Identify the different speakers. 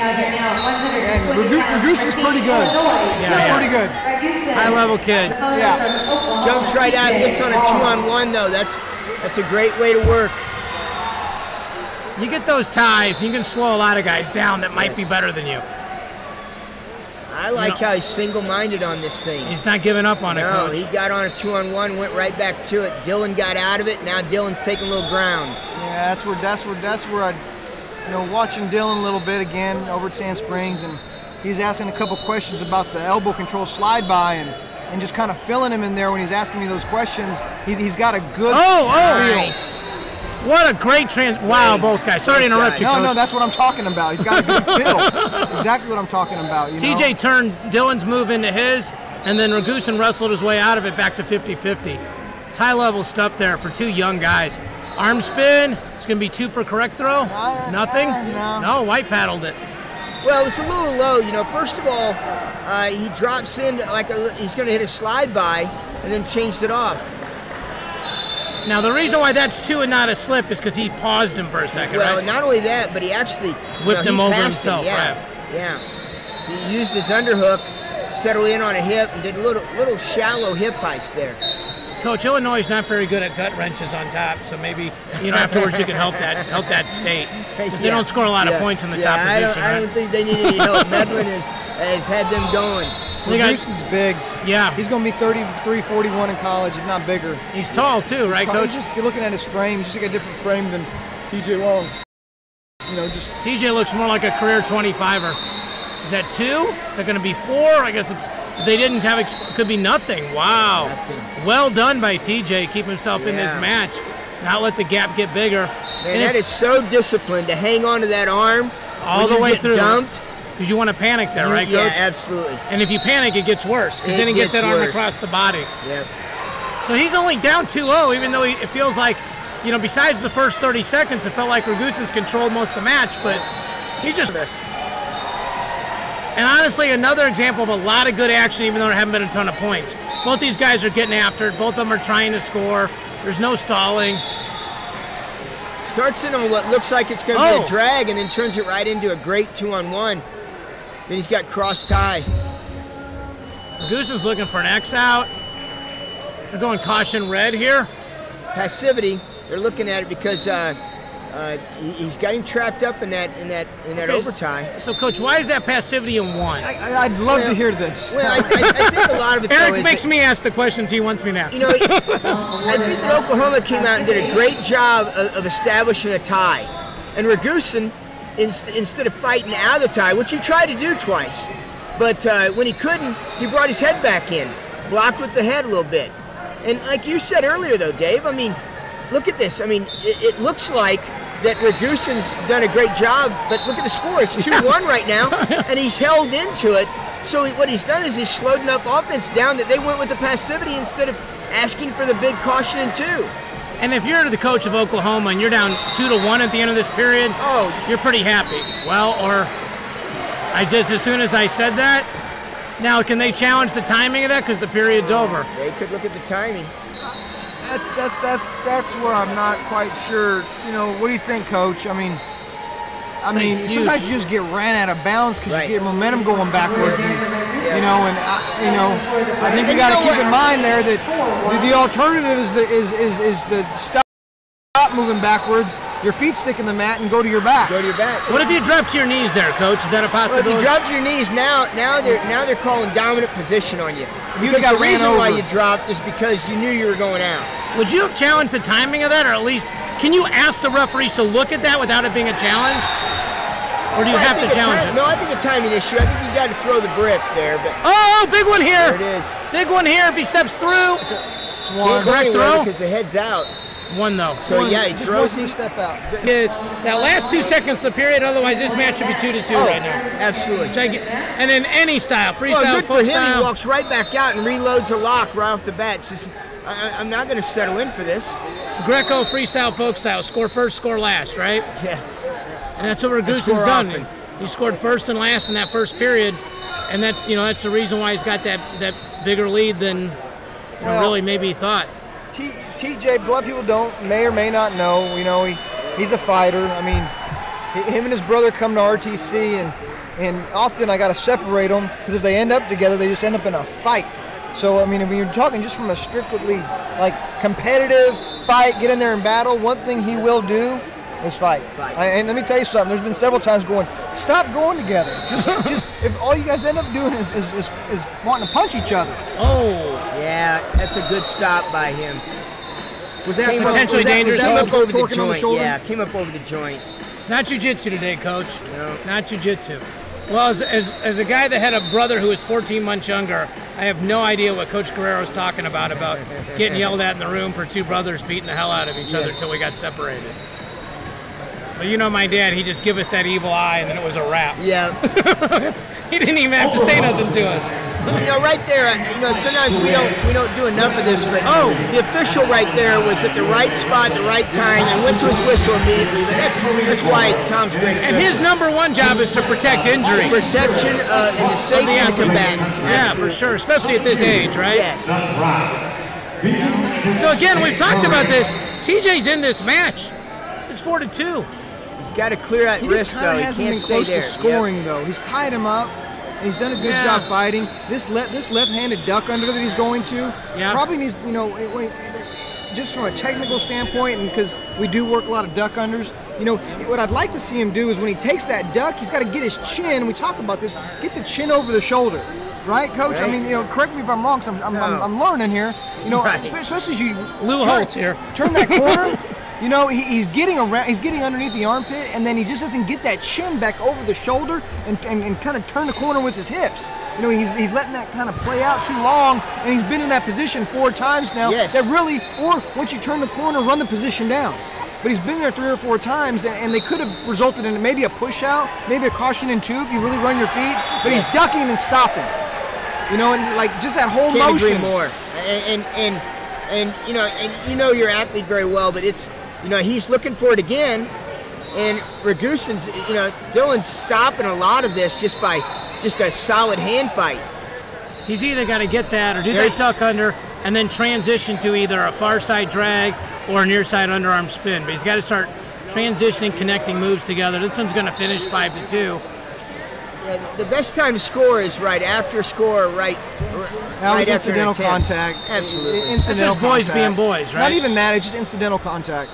Speaker 1: And Ragusin's pretty good.
Speaker 2: Yeah,
Speaker 1: pretty good.
Speaker 2: High-level kid.
Speaker 1: Yeah.
Speaker 3: Jumps right out, gets on a 2-on-1 though. That's a great way to work.
Speaker 2: You get those ties, you can slow a lot of guys down that might be better than you.
Speaker 3: I like how he's single-minded on this thing.
Speaker 2: He's not giving up on it,
Speaker 3: No,
Speaker 2: Coach.
Speaker 3: he got on a 2-on-1, went right back to it. Dylan got out of it. Now Dylan's taking a little ground.
Speaker 1: Yeah, that's where I, watching Dylan a little bit again over at Sand Springs, and he's asking a couple questions about the elbow control slide by, and just kind of filling him in there when he's asking me those questions. He's got a good feel.
Speaker 3: Nice.
Speaker 2: What a great wow, both guys. Sorry to interrupt you, Coach.
Speaker 1: No, that's what I'm talking about. He's got a good feel. That's exactly what I'm talking about.
Speaker 2: TJ turned Dylan's move into his, and then Ragusin wrestled his way out of it back to 50-50. It's high-level stuff there for two young guys. Arm spin. It's going to be 2 for correct throw. Nothing? No, White paddled it.
Speaker 3: Well, it's a little low. First of all, he drops in like he's going to hit a slide by and then changed it off.
Speaker 2: Now, the reason why that's 2 and not a slip is because he paused him for a second,
Speaker 3: Well,
Speaker 2: right?
Speaker 3: not only that, but he actually
Speaker 2: whipped him over himself.
Speaker 3: Yeah. He used his underhook, settled in on a hip, and did a little shallow hip heist there.
Speaker 2: Coach, Illinois is not very good at gut wrenches on top, so maybe afterwards you can help that state. Because they don't score a lot of points in the top position.
Speaker 3: I don't think they need any help. Medlin has had them going.
Speaker 1: Ragusin's big.
Speaker 2: Yeah.
Speaker 1: He's going to be 33, 41 in college, if not bigger.
Speaker 2: He's tall too, right, Coach?
Speaker 1: You're looking at his frame, just like a different frame than TJ Long.
Speaker 2: TJ looks more like a career 25er. Is that 2? Is that going to be 4? I guess they didn't have, could be nothing. Wow. Nothing. Well done by TJ, keep himself in this match. Not let the gap get bigger.
Speaker 3: Man, that is so disciplined to hang on to that arm
Speaker 2: all the way through.
Speaker 3: Dumped.
Speaker 2: Because you want to panic there, right, Coach?
Speaker 3: Yeah, absolutely.
Speaker 2: And if you panic, it gets worse. Because then he gets that arm across the body.
Speaker 3: Yep.
Speaker 2: So he's only down 2-0, even though it feels like, besides the first 30 seconds, it felt like Ragusin's controlled most of the match, but he just... And honestly, another example of a lot of good action, even though there haven't been a ton of points. Both these guys are getting after it. Both of them are trying to score. There's no stalling.
Speaker 3: Starts in on what looks like it's going to be a drag and then turns it right into a great 2-on-1. Then he's got cross tie.
Speaker 2: Ragusin's looking for an X out. They're going caution red here.
Speaker 3: Passivity. They're looking at it because he's got him trapped up in that overtie.
Speaker 2: So, Coach, why is that passivity in 1?
Speaker 1: I'd love to hear this.
Speaker 3: Well, I think a lot of it.
Speaker 2: Eric makes me ask the questions he wants me to ask.
Speaker 3: I think that Oklahoma came out and did a great job of establishing a tie, and Ragusin, instead of fighting out of the tie, which he tried to do twice, but when he couldn't, he brought his head back in, blocked with the head a little bit. And like you said earlier, though, Dave, look at this. It looks like that Ragusin's done a great job, but look at the score. It's 2-1 right now, and he's held into it. So what he's done is he's slowed enough offense down that they went with the passivity instead of asking for the big caution in 2.
Speaker 2: And if you're the coach of Oklahoma and you're down 2-1 at the end of this period, you're pretty happy. Well, or as soon as I said that, now can they challenge the timing of that because the period's over?
Speaker 3: They could look at the timing.
Speaker 1: That's where I'm not quite sure. What do you think, Coach? Sometimes you just get ran out of bounds because you get momentum going backwards. I think you got to keep in mind there that the alternative is to stop moving backwards, your feet stick in the mat, and go to your back.
Speaker 2: What if you drop to your knees there, Coach? Is that a possibility?
Speaker 3: Well, if you drop to your knees now they're calling dominant position on you.
Speaker 1: You
Speaker 3: because
Speaker 1: got
Speaker 3: the reason
Speaker 1: ran over.
Speaker 3: why you dropped is because you knew you were going out.
Speaker 2: Would you have challenged the timing of that, or at least can you ask the referees to look at that without it being a challenge? Or do you have to challenge it?
Speaker 3: No, I think a timing issue. I think you got to throw the brick there. But
Speaker 2: big one here.
Speaker 3: There it is.
Speaker 2: Big one here. If he steps through,
Speaker 3: it's one. Correct throw because the head's out.
Speaker 2: 1 though.
Speaker 3: So he throws.
Speaker 1: Just step out.
Speaker 2: That last 2 seconds of the period. Otherwise, this match should be 2-2 right now.
Speaker 3: Absolutely.
Speaker 2: And then any style, freestyle,
Speaker 3: good for him. He walks right back out and reloads a lock right off the bat. It's just, I'm not going to settle in for this.
Speaker 2: Greco, freestyle, folk style. Score first, score last, right?
Speaker 3: Yes.
Speaker 2: And that's what Ragusin's done. He scored first and last in that first period, and that's the reason why he's got that bigger lead than really maybe he thought.
Speaker 1: TJ, a lot of people may or may not know. He's a fighter. him and his brother come to RTC, and often I got to separate them because if they end up together, they just end up in a fight. So, I mean, if you're talking just from a strictly, like, competitive fight, get in there and battle, one thing he will do is fight. And let me tell you something. There's been several times going, stop going together. Just if all you guys end up doing is wanting to punch each other.
Speaker 2: Oh.
Speaker 3: Yeah, that's a good stop by him.
Speaker 1: Was that
Speaker 2: potentially dangerous?
Speaker 3: Came up over the
Speaker 1: torquing on the
Speaker 3: joint.
Speaker 1: shoulder?
Speaker 3: Yeah, came up over the joint.
Speaker 2: It's not jiu-jitsu today, Coach.
Speaker 3: No.
Speaker 2: Not jiu-jitsu. Well, as a guy that had a brother who was 14 months younger, I have no idea what Coach Guerrero's talking about getting yelled at in the room for two brothers beating the hell out of each other until we got separated. But you know my dad, he just give us that evil eye and then it was a wrap.
Speaker 3: Yeah.
Speaker 2: He didn't even have to say nothing to us.
Speaker 3: You know, right there, sometimes we don't do enough of this, but the official right there was at the right spot, the right time, and went to his whistle immediately. But that's why Tom's great.
Speaker 2: And his number one job is to protect injury.
Speaker 3: Protection and the safety of the combatants.
Speaker 2: Yeah, for sure, especially at this age, right?
Speaker 3: Yes.
Speaker 2: So again, we've talked about this. TJ's in this match. It's 4-2.
Speaker 3: He's got to clear that wrist, though. He can't stay there.
Speaker 1: Scoring, though. He's tied him up. He's done a good job fighting. This left-handed duck under that he's going to probably needs, just from a technical standpoint, and because we do work a lot of duck unders, what I'd like to see him do is when he takes that duck, he's got to get his chin, and we talk about this, get the chin over the shoulder. Right, Coach? Right. I mean, correct me if I'm wrong, because I'm learning here. Especially as you turn that corner. He's getting around. He's getting underneath the armpit, and then he just doesn't get that chin back over the shoulder and kind of turn the corner with his hips. He's letting that kind of play out too long, and he's been in that position 4 times now.
Speaker 3: Yes.
Speaker 1: That really, or once you turn the corner, run the position down. But he's been there 3 or 4 times, and they could have resulted in maybe a push out, maybe a caution in 2 if you really run your feet. But he's ducking and stopping. And like just that whole
Speaker 3: Can't
Speaker 1: motion.
Speaker 3: agree more. And your athlete very well, but it's. He's looking for it again, and Ragusin's, Dylan's stopping a lot of this just by a solid hand fight.
Speaker 2: He's either got to get that or do that tuck under and then transition to either a far side drag or a near side underarm spin. But he's got to start transitioning, connecting moves together. This one's going to finish 5-2.
Speaker 3: Yeah, the best time to score is right after score, right
Speaker 1: was
Speaker 3: after
Speaker 1: incidental contact.
Speaker 3: Absolutely.
Speaker 1: Incidental
Speaker 2: It's just boys
Speaker 1: contact.
Speaker 2: being boys, right?
Speaker 1: Not even that, it's just incidental contact.